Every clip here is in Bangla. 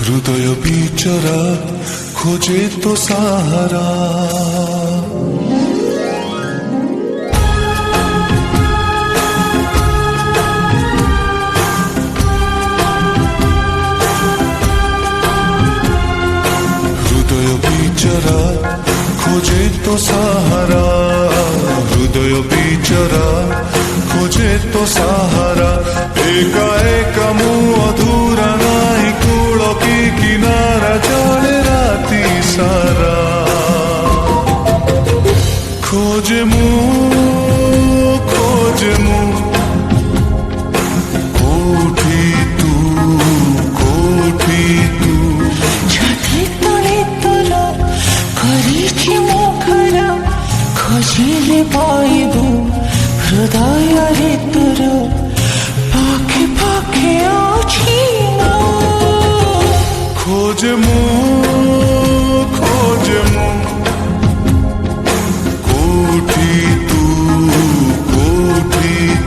হৃদয় বিচরা খোঁজে তো সাহারা। হৃদয় বিচরা খোঁজে তো সাহারা, হৃদয় বিচরা খোঁজে তো সাহারা। একা একা মু অধুরা নাই কূল কি কিনারা চলে রাতি সারা। খোঁজে মু কোঠি তু কোঠি তু। ছাতি তলে তোর করিছি মুখর খোঁজিলে পাইব হৃদୟରେ তোর পাখে পাখে আছি মো। খোঁজে মু কোঠি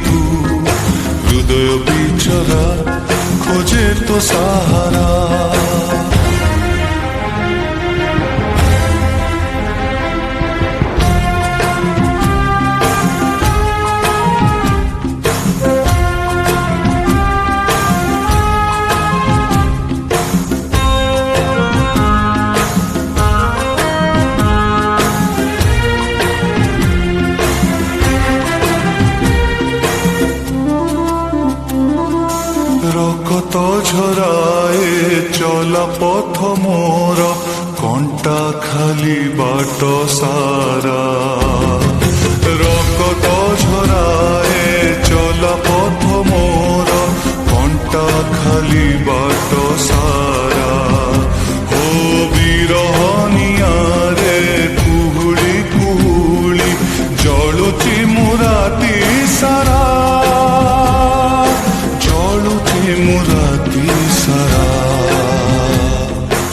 তু হৃদয় বিচরা খোঁজে তো সাহারা। রকত ঝরায়ে চলা পথ মোর কণ্টা খালি বাট সারা। রকত ঝরায়ে চলা পথ মোর কণ্টা খালি বাট সারা। ও বিরহনিয়ারে কুহুড়ি কুহুড়ি জলুচি মুরাতি সারা, মুরাতি সারা।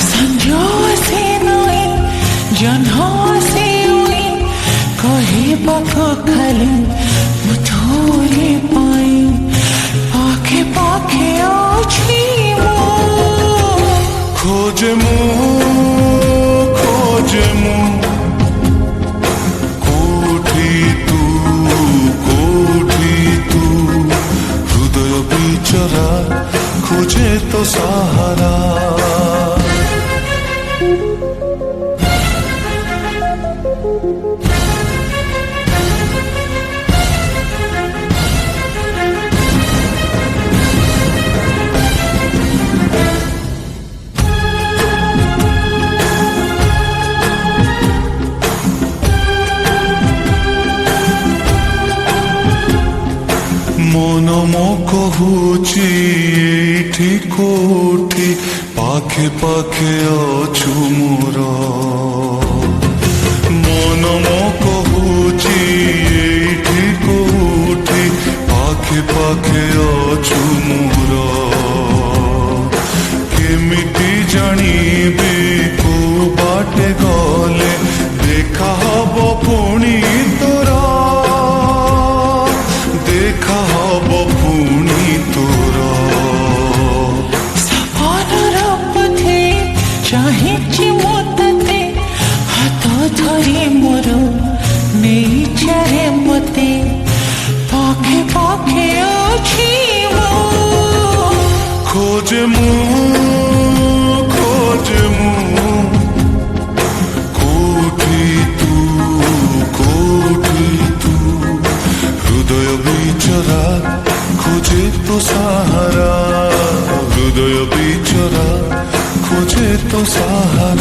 সঞ্জ আসে নই জহ্ন আসে ওই কহিবাক খালি মুথুরে পাই পাখে পাখে আছি মো। খোঁজে মু কোঠি তু হৃদয় বিচরা খোঁজে তো সাহারা। মন মো কহুচি এইଠି কোঠি পাখে পাখে অছু মোর। মন মো কহুচি এইଠି কোঠি পাখে পাখে অছু মোর। কেমিতি জানিবি কো বাটে গলে দেখা হব পুଣି তোর, দেখা হব পুଣି তোর। সপনর পথে চাহিছি মো ততে হাত ধরি মোর নেইছারে মতে পাখে পাখে আছি মো। খোঁজে মু কোঠি তু হৃদয় বিচরা খোঁজে তো সাহারা, হৃদয় বিচরা খোঁজে তো সাহারা।